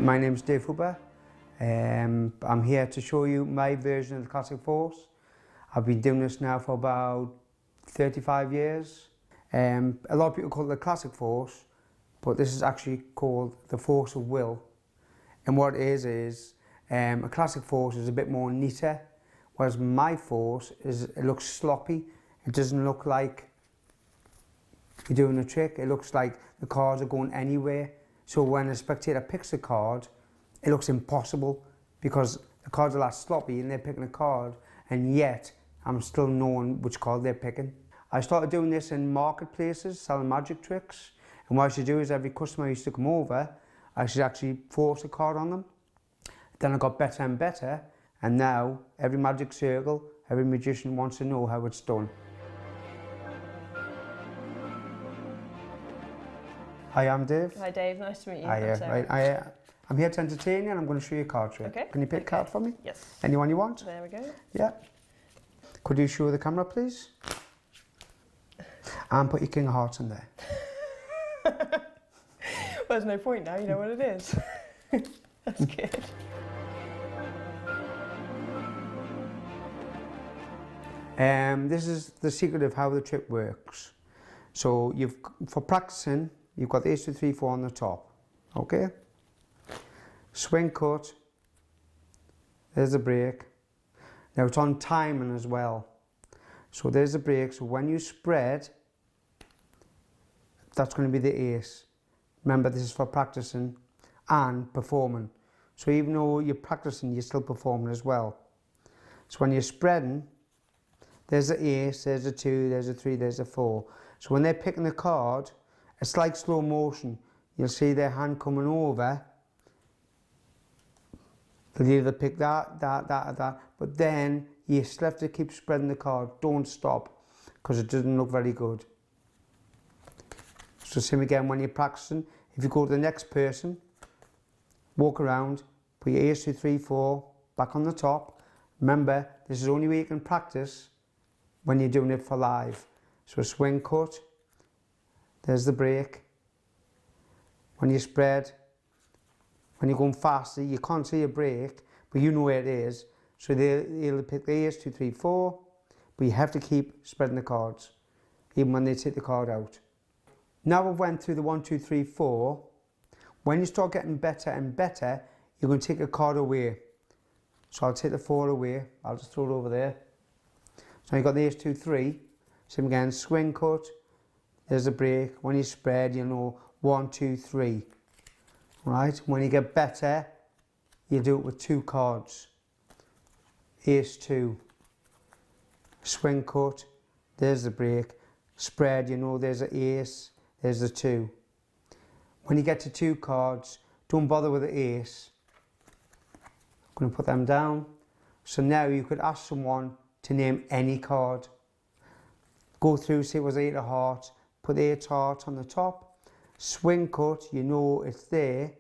My name's Dave Hooper. I'm here to show you my version of the classic force. I've been doing this now for about 35 years. A lot of people call it the classic force, but this is actually called the force of will. And what it is a classic force is a bit more neater, whereas my force it looks sloppy. It doesn't look like you're doing a trick. It looks like the cards are going anywhere. So when a spectator picks a card, it looks impossible because the cards are that sloppy and they're picking a card, and yet I'm still knowing which card they're picking. I started doing this in marketplaces, selling magic tricks, and what I should do is every customer used to come over, I should actually force a card on them. Then I got better and better, and now every magic circle, every magician wants to know how it's done. Hi, I'm Dave. Hi Dave, nice to meet you. I'm here to entertain you and I'm going to show you a card trick. Okay. Can you pick a card for me? Yes. Anyone you want? There we go. Yeah. Could you show the camera, please? And put your King of Hearts in there. Well, there's no point now, you know what it is. That's good. This is the secret of how the trick works. So for practicing, you've got the ace, 2, 3, 4 on the top, okay? Swing cut, there's the break. Now it's on timing as well. So there's the break, so when you spread, that's going to be the ace. Remember, this is for practicing and performing. So even though you're practicing, you're still performing as well. So when you're spreading, there's the ace, there's the 2, there's the 3, there's the 4. So when they're picking the card, it's like slow motion. You'll see their hand coming over. They'll either pick that, but then you still have to keep spreading the card. Don't stop, because it doesn't look very good. So same again when you're practicing. If you go to the next person, walk around, put your ace, 2, 3, 4 back on the top. Remember, this is the only way you can practice when you're doing it for live. So a swing cut, there's the break. When you spread, when you're going faster, you can't see a break, but you know where it is. So they'll pick the ace, 2, 3, 4, but you have to keep spreading the cards, even when they take the card out. Now I've went through the 1, 2, 3, 4. When you start getting better and better, you're going to take a card away. So I'll take the 4 away. I'll just throw it over there. So you've got the ace, 2, 3. Same again, swing cut, there's a break. When you spread, you know 1, 2, 3. Right? When you get better, you do it with 2 cards. Ace, 2. Swing cut, there's the break. Spread, you know there's an ace, there's the 2. When you get to 2 cards, don't bother with the ace. I'm going to put them down. So now you could ask someone to name any card. Go through, say it was 8 of hearts, put 8 hearts on the top. Swing cut, you know it's there.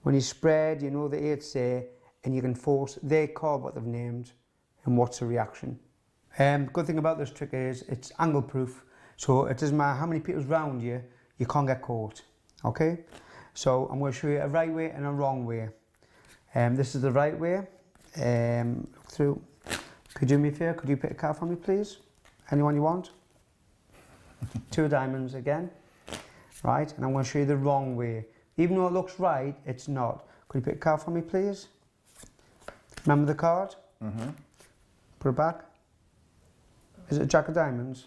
When you spread, you know the 8's there, and you can force their card what they've named, and what's the reaction. Good thing about this trick is it's angle proof, so it doesn't matter how many people's round you, you can't get caught. Okay? So I'm going to show you a right way and a wrong way. This is the right way. Look through. Could you do me a favour? Could you pick a card for me, please? Anyone you want? 2 diamonds again. Right, and I'm going to show you the wrong way. Even though it looks right, it's not. Could you pick a card for me, please? Remember the card? Mm-hmm. Put it back. Is it a Jack of Diamonds?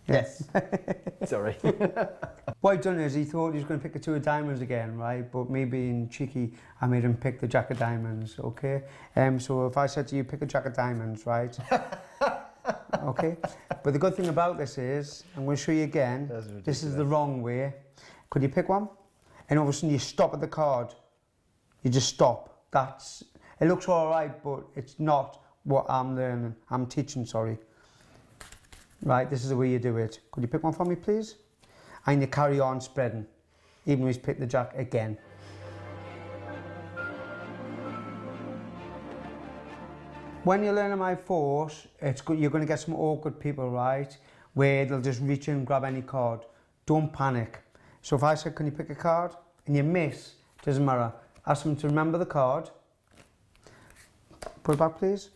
Yes. Sorry. What he'd done is he thought he was going to pick a 2 of diamonds again, right? But me being cheeky, I made him pick the Jack of Diamonds, okay? So if I said to you, pick a Jack of Diamonds, right? Okay? But the good thing about this is, I'm going to show you again, this is the wrong way. Could you pick one? And all of a sudden you stop at the card. You just stop. It looks all right, but it's not what I'm teaching, sorry. Right, this is the way you do it. Could you pick one for me, please? And you carry on spreading, even though he's picked the Jack again. When you're learning my force, you're going to get some awkward people, right? Where they'll just reach in and grab any card. Don't panic. So if I said, can you pick a card? and you miss, doesn't matter. Ask them to remember the card. Put it back, please.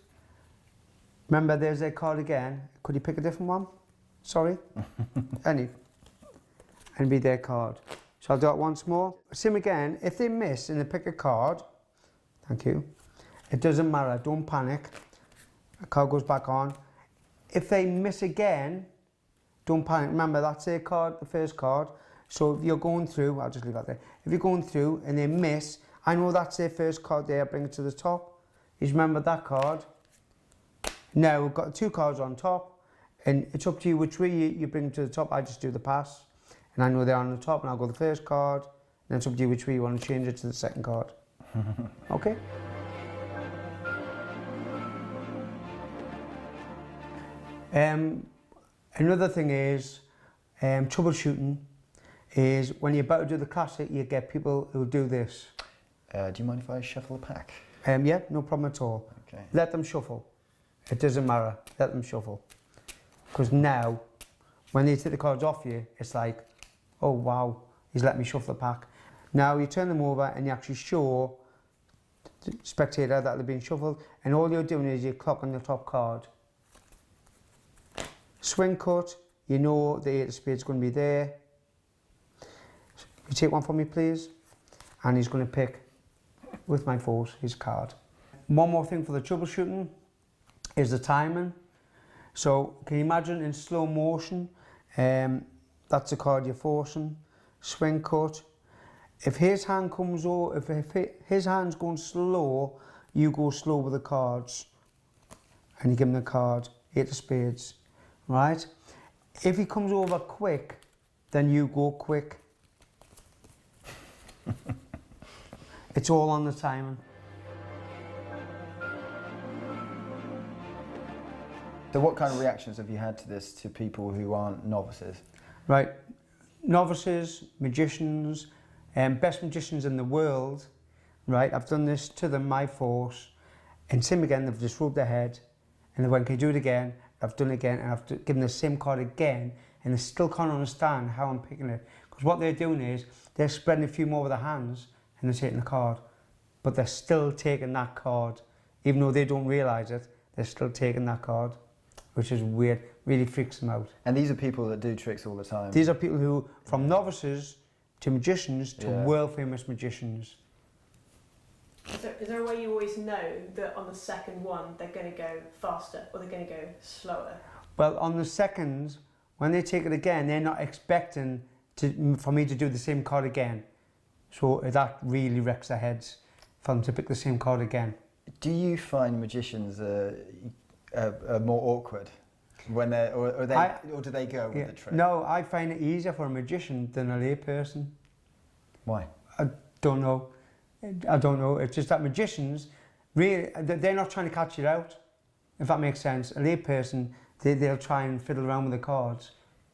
Remember, there's their card again. Could you pick a different one? Sorry? Any. And be their card. So I'll do it once more. Same again. If they miss and they pick a card, thank you. It doesn't matter. Don't panic. The card goes back on. If they miss again, don't panic. Remember, that's their card, the first card. So if you're going through, I'll just leave that there. If you're going through and they miss, I know that's their first card there, bring it to the top. Just remember that card. Now we've got 2 cards on top, and it's up to you which way you bring to the top. I just do the pass, and I know they're on the top, and I'll go the first card, and then it's up to you which way you want to change it to the second card. Okay? Another thing is, troubleshooting is when you're about to do the classic, you get people who do this. Do you mind if I shuffle a pack? Yeah, no problem at all. Okay. Let them shuffle. It doesn't matter. Let them shuffle. Because now, when they take the cards off you, it's like, oh wow, he's let me shuffle the pack. Now you turn them over and you actually show the spectator that they're being shuffled, and all you're doing is you clock on the top card. Swing cut, you know the 8 of spades is going to be there. You take one for me, please. And he's going to pick, with my force, his card. One more thing for the troubleshooting is the timing. So can you imagine in slow motion, that's the card you're forcing, swing cut. If his hand comes over, if his hand's going slow, you go slow with the cards and you give him the card, 8 of spades, right? If he comes over quick, then you go quick. It's all on the timing. So what kind of reactions have you had to this to people who aren't novices? Right, novices, magicians, best magicians in the world, right? I've done this to them, my force, and same again, they've just rubbed their head, and they went, can you do it again? I've done it again, and I've given the same card again, and they still can't understand how I'm picking it. Because what they're doing is, they're spreading a few more with their hands, and they're taking the card. But they're still taking that card. Even though they don't realise it, they're still taking that card. Which is weird, really freaks them out. And these are people that do tricks all the time? These are people who, from novices to magicians to world famous magicians. Is there a way you always know that on the second one they're going to go faster or they're going to go slower? Well, on the second, when they take it again, they're not expecting for me to do the same card again. So that really wrecks their heads for them to pick the same card again. Do you find magicians more awkward when they're, or do they go with the trick? No, I find it easier for a magician than a lay person. Why? I don't know. It's just that magicians, really, they're not trying to catch you out, if that makes sense. A lay person, they'll try and fiddle around with the cards.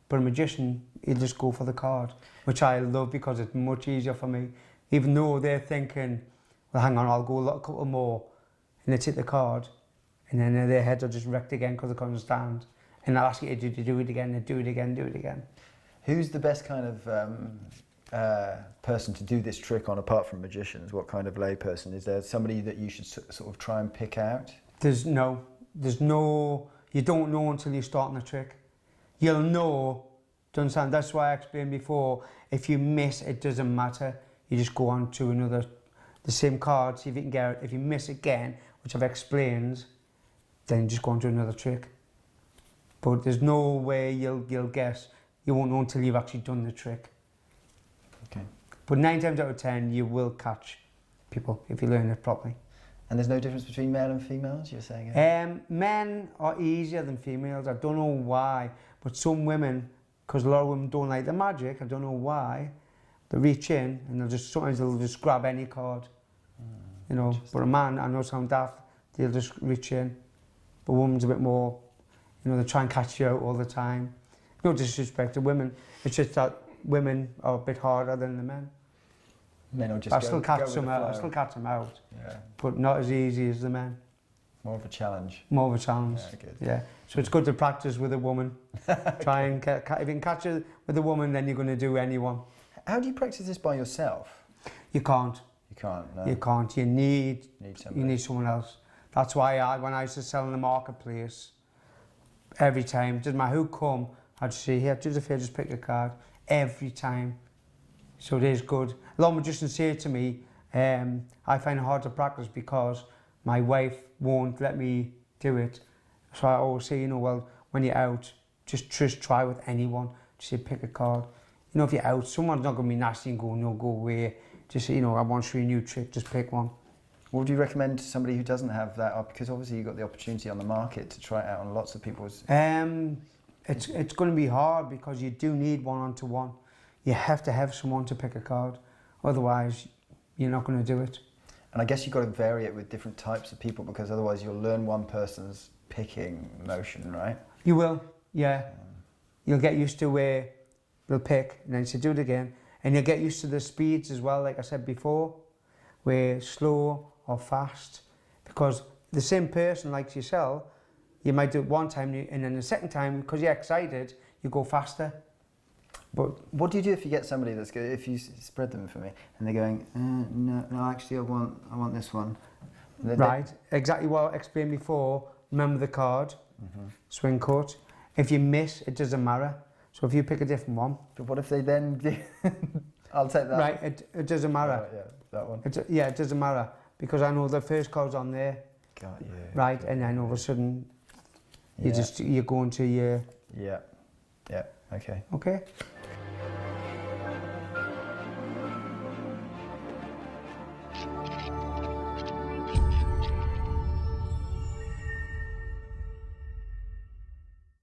But a magician, he'll just go for the card, which I love because it's much easier for me. Even though they're thinking, well, hang on, I'll go a couple more. And they take the card, and then their heads are just wrecked again because they can't understand. And they'll ask you to do it again, and do it again, do it again. Who's the best kind of person to do this trick on, apart from magicians? What kind of lay person? Is there somebody that you should sort of try and pick out? There's no, you don't know until you're starting the trick. You'll know, do you understand? That's why I explained before, if you miss, it doesn't matter. You just go on to the same card, see if you can get it. If you miss again, which I've explained, then just go on to another trick. But there's no way you'll guess. You won't know until you've actually done the trick. Okay. But 9 times out of 10, you will catch people if you learn it properly. And there's no difference between male and females, you're saying? Men are easier than females. I don't know why, but some women, because a lot of women don't like the magic, I don't know why, they reach in and sometimes they'll just grab any card. You know, but a man, I know it sounds daft, they'll just reach in. But a woman's a bit more, they try and catch you out all the time. No disrespect to women, it's just that women are a bit harder than the men. Men will just I still catch them out, yeah. But not as easy as the men. More of a challenge. More of a challenge. Yeah, good. Yeah. So it's good to practice with a woman. Try and if you can catch it with a woman, then you're going to do anyone. How do you practice this by yourself? You can't. You can't. No. You can't. You need somebody. you need someone else. That's why when I used to sell in the marketplace, every time, doesn't matter who come, I'd say, here, do us a favour, just pick a card. Every time. So it is good. A lot of magicians say to me, I find it hard to practice because my wife won't let me do it. So I always say, you know, well, when you're out, just try with anyone. Just say, pick a card. You know, if you're out, someone's not going to be nasty and go, no, go away. Just say, you know, I want to show you a new trick, just pick one. What would you recommend to somebody who doesn't have that? Because obviously you've got the opportunity on the market to try it out on lots of people's... It's going to be hard because you do need one-on-one. You have to have someone to pick a card. Otherwise, you're not going to do it. And I guess you've got to vary it with different types of people because otherwise you'll learn one person's picking motion, right? You will, yeah. You'll get used to where they'll pick and then you say, do it again. And you'll get used to the speeds as well, like I said before, where slow or fast. Because the same person like yourself, you might do it one time and then the second time, because you're excited, you go faster. But what do you do if you get somebody that's good, if you spread them for me and they're going, no, actually I want this one. Right, exactly what I explained before. Remember the card, swing cut. If you miss, it doesn't matter. So if you pick a different one. But what if they then do, I'll take that. Right, it doesn't matter. Yeah, that one. It doesn't matter because I know the first card's on there. Got you. Right, and then all of a sudden, you're going to your... Yeah, okay. Okay.